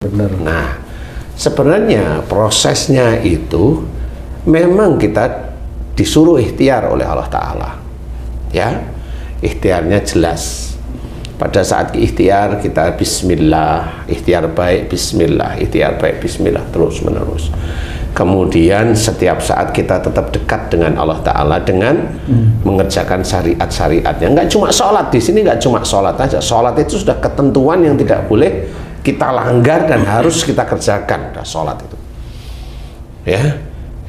Benar. Nah, sebenarnya prosesnya itu memang kita disuruh ikhtiar oleh Allah Ta'ala. Ya, ikhtiarnya jelas. Pada saat ikhtiar kita bismillah, ikhtiar baik bismillah, ikhtiar baik bismillah, terus menerus. Kemudian setiap saat kita tetap dekat dengan Allah Ta'ala dengan mengerjakan syariat-syariatnya. Nggak cuma sholat, di sini nggak cuma sholat aja. Sholat itu sudah ketentuan yang tidak boleh kita langgar dan harus kita kerjakan. Sholat itu, ya.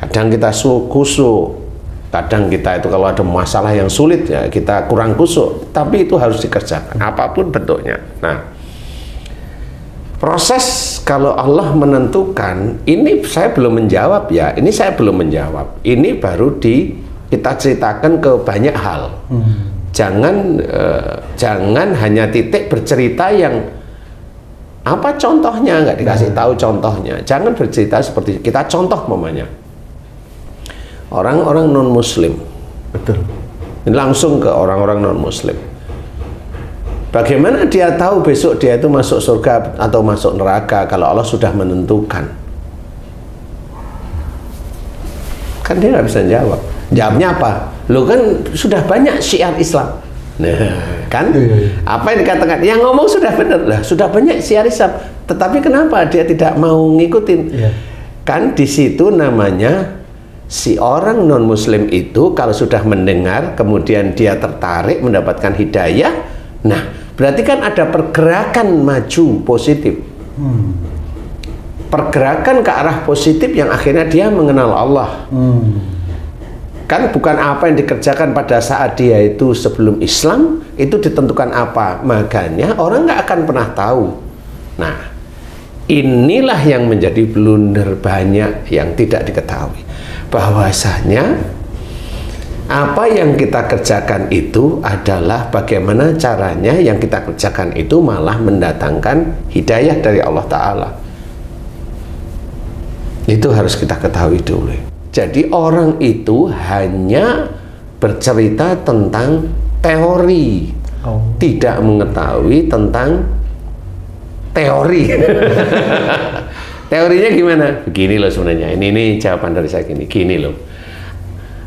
Kadang kita khusyuk, kadang kita itu kalau ada masalah yang sulit ya kita kurang khusyuk, tapi itu harus dikerjakan apapun bentuknya. Nah, proses kalau Allah menentukan ini saya belum menjawab ya, ini saya belum menjawab. Ini baru kita ceritakan ke banyak hal. Jangan hanya titik bercerita yang apa contohnya, nggak dikasih tahu contohnya. Jangan bercerita seperti kita contoh mamanya orang-orang non muslim. Betul. Langsung ke orang-orang non muslim. Bagaimana dia tahu besok dia itu masuk surga atau masuk neraka kalau Allah sudah menentukan? Kan dia nggak bisa jawab. Jawabnya apa? Lo kan sudah banyak syiar Islam. Nah, kan? Apa yang dikatakan? Yang ngomong sudah benar lah, sudah banyak syiar Islam. Tetapi kenapa dia tidak mau ngikutin? Kan di situ namanya si orang non muslim itu kalau sudah mendengar kemudian dia tertarik mendapatkan hidayah. Nah, berarti kan ada pergerakan maju positif. Pergerakan ke arah positif yang akhirnya dia mengenal Allah. Kan bukan apa yang dikerjakan pada saat dia itu sebelum Islam itu ditentukan apa. Makanya orang nggak akan pernah tahu. Nah, inilah yang menjadi blunder banyak yang tidak diketahui. Bahwasanya apa yang kita kerjakan itu adalah bagaimana caranya yang kita kerjakan itu malah mendatangkan hidayah dari Allah Ta'ala. Itu harus kita ketahui dulu. Jadi orang itu hanya bercerita tentang teori, tidak mengetahui tentang teori. Teorinya gimana? Begini loh sebenarnya. Ini jawaban dari saya gini loh.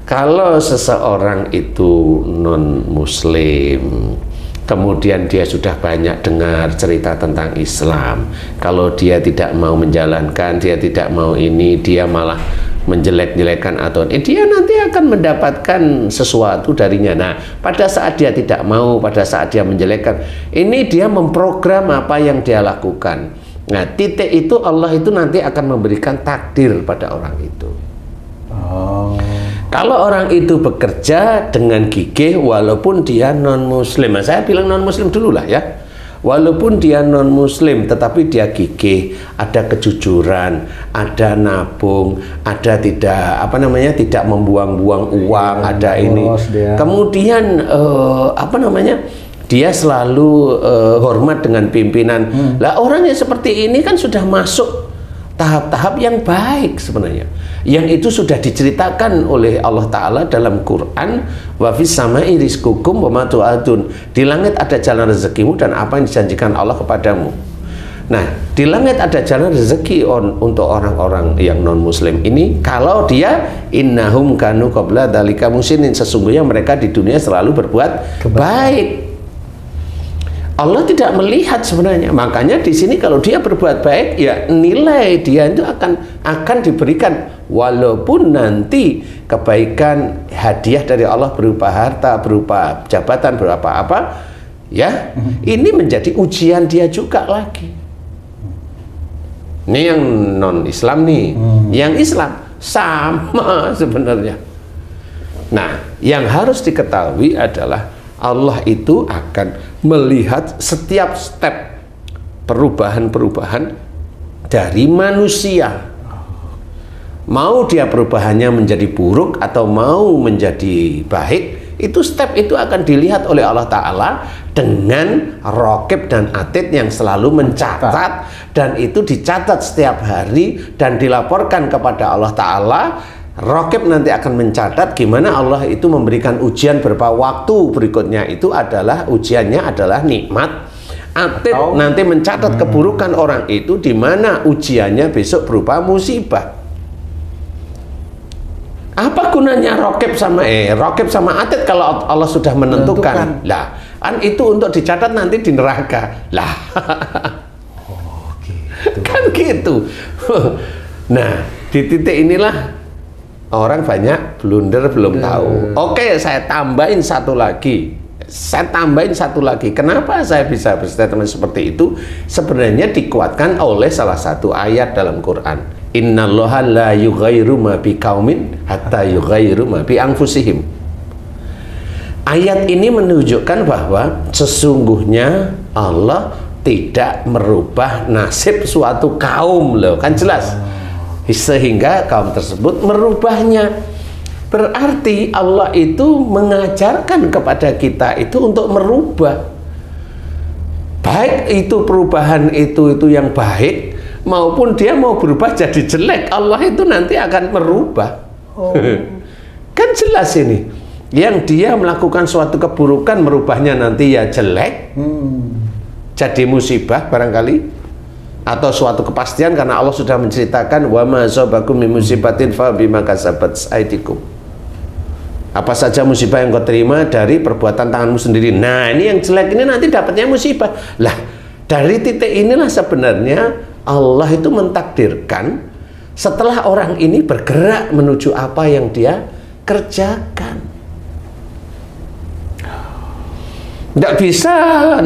Kalau seseorang itu non muslim, kemudian dia sudah banyak dengar cerita tentang Islam, kalau dia tidak mau menjalankan, dia tidak mau ini, dia malah menjelek-jelekan atau dia nanti akan mendapatkan sesuatu darinya. Nah, pada saat dia tidak mau, pada saat dia menjelekkan, ini dia memprogram apa yang dia lakukan. Nah, titik itu Allah itu nanti akan memberikan takdir pada orang itu. Kalau orang itu bekerja dengan gigih walaupun dia non muslim, nah, saya bilang non muslim dulu lah ya. Walaupun dia non muslim tetapi dia gigih, ada kejujuran, ada nabung, ada tidak tidak membuang-buang uang, ada ini. Kemudian dia selalu hormat dengan pimpinan. Lah orang yang seperti ini kan sudah masuk tahap-tahap yang baik sebenarnya. Yang itu sudah diceritakan oleh Allah Ta'ala dalam Quran, wa fis sama'i rizqukum wa ma tu'adun. Di langit ada jalan rezekimu dan apa yang dijanjikan Allah kepadamu. Nah, di langit ada jalan rezeki untuk orang-orang yang non muslim ini. Kalau dia innahum kanu qabla dzalika musinin, sesungguhnya mereka di dunia selalu berbuat baik. Allah tidak melihat sebenarnya. Makanya di sini kalau dia berbuat baik, ya nilai dia itu akan diberikan, walaupun nanti kebaikan hadiah dari Allah berupa harta, berupa jabatan, berupa apa, ya ini menjadi ujian dia juga lagi. Ini yang non Islam nih, yang Islam sama sebenarnya. Nah, yang harus diketahui adalah Allah itu akan melihat setiap step perubahan-perubahan dari manusia. Mau dia perubahannya menjadi buruk atau mau menjadi baik, itu step itu akan dilihat oleh Allah Ta'ala dengan raqib dan atid yang selalu mencatat, dan itu dicatat setiap hari dan dilaporkan kepada Allah Ta'ala. Raqib nanti akan mencatat gimana Allah itu memberikan ujian beberapa waktu berikutnya. Itu adalah ujiannya adalah nikmat Atid nanti mencatat keburukan orang itu, di mana ujiannya besok berupa musibah. Apa gunanya rokib sama atid kalau Allah sudah menentukan? Lah, kan itu untuk dicatat nanti di neraka. Lah. Oh, gitu. Kan gitu. Nah, di titik inilah orang banyak blunder, belum tahu. Oke, saya tambahin satu lagi. Kenapa saya bisa berstatement seperti itu? Sebenarnya dikuatkan oleh salah satu ayat dalam Quran. Innallaha la yughayyiru ma biqaumin hatta yughayyiru ma bi anfusihim. Ayat ini menunjukkan bahwa sesungguhnya Allah tidak merubah nasib suatu kaum, loh, kan jelas. Sehingga kaum tersebut merubahnya. Berarti Allah itu mengajarkan kepada kita itu untuk merubah. Baik itu perubahan itu yang baik, maupun dia mau berubah jadi jelek, Allah itu nanti akan merubah. Kan jelas ini. Yang dia melakukan suatu keburukan, merubahnya nanti ya jelek, jadi musibah barangkali, atau suatu kepastian, karena Allah sudah menceritakan wa ma asabakum min musibatin fa bima kasabat aydikum. Apa saja musibah yang kau terima dari perbuatan tanganmu sendiri. Nah, ini yang jelek ini nanti dapatnya musibah. Lah, dari titik inilah sebenarnya Allah itu mentakdirkan setelah orang ini bergerak menuju apa yang dia kerjakan. Tidak bisa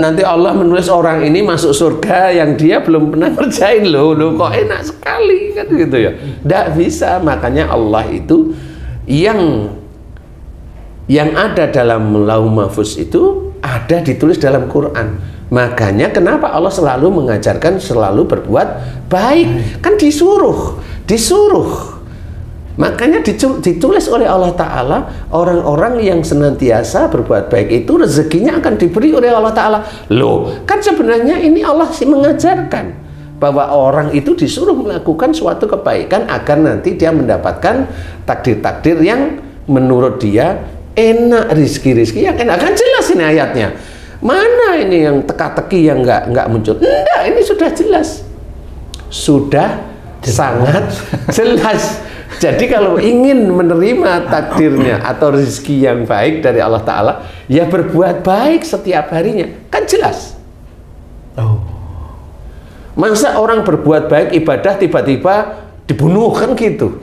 nanti Allah menulis orang ini masuk surga yang dia belum pernah kerjain. Loh kok enak sekali kan gitu ya. Tidak bisa. Makanya Allah itu yang ada dalam Lauh Mahfuz itu ada ditulis dalam Quran. Makanya kenapa Allah selalu mengajarkan selalu berbuat baik. Kan disuruh. Makanya ditulis oleh Allah Ta'ala, orang-orang yang senantiasa berbuat baik itu rezekinya akan diberi oleh Allah Ta'ala. Loh, kan sebenarnya ini Allah sih mengajarkan bahwa orang itu disuruh melakukan suatu kebaikan agar nanti dia mendapatkan takdir-takdir yang menurut dia enak, rizki yang enak. Kan jelas ini ayatnya. Mana ini yang teka-teki yang nggak muncul? Enggak, ini sudah jelas. Sudah sangat jelas. Jadi kalau ingin menerima takdirnya atau rezeki yang baik dari Allah Ta'ala, ya berbuat baik setiap harinya. Kan jelas. Masa orang berbuat baik ibadah tiba-tiba dibunuh, kan gitu?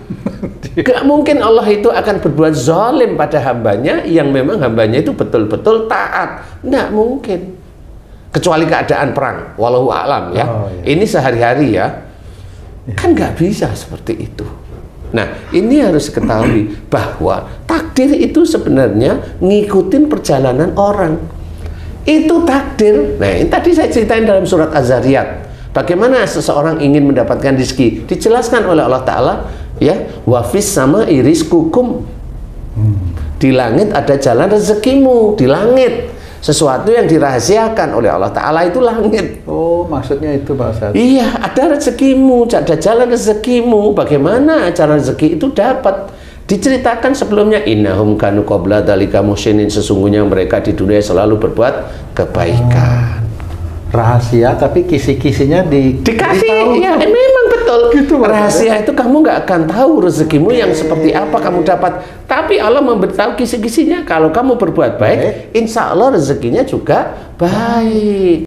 Gak mungkin Allah itu akan berbuat zalim pada hambanya yang memang hambanya itu betul-betul taat. Nggak mungkin. Kecuali keadaan perang, wallahu a'lam ya. Ini sehari-hari ya. Kan nggak bisa seperti itu. Nah, ini harus ketahui bahwa takdir itu sebenarnya ngikutin perjalanan orang. Itu takdir. Nah, ini tadi saya ceritain dalam surat Az-Zariyat. Bagaimana seseorang ingin mendapatkan rezeki? Dijelaskan oleh Allah Ta'ala, ya, wafis sama iriskukum. Di langit ada jalan rezekimu, di langit. Sesuatu yang dirahasiakan oleh Allah Ta'ala itu langit. Oh, maksudnya itu Pak Ustadz. Iya, ada rezekimu, ada jalan rezekimu. Bagaimana cara rezeki itu dapat? Diceritakan sebelumnya, innahum kanu qabla dzalika muhsinin, sesungguhnya mereka di dunia selalu berbuat kebaikan. Rahasia, tapi kisi-kisinya dikasih. Ya, memang betul. Gitu, rahasia itu kamu nggak akan tahu rezekimu yang seperti apa kamu dapat. Tapi Allah memberitahu kisi-kisinya. Kalau kamu berbuat baik, insya Allah rezekinya juga baik.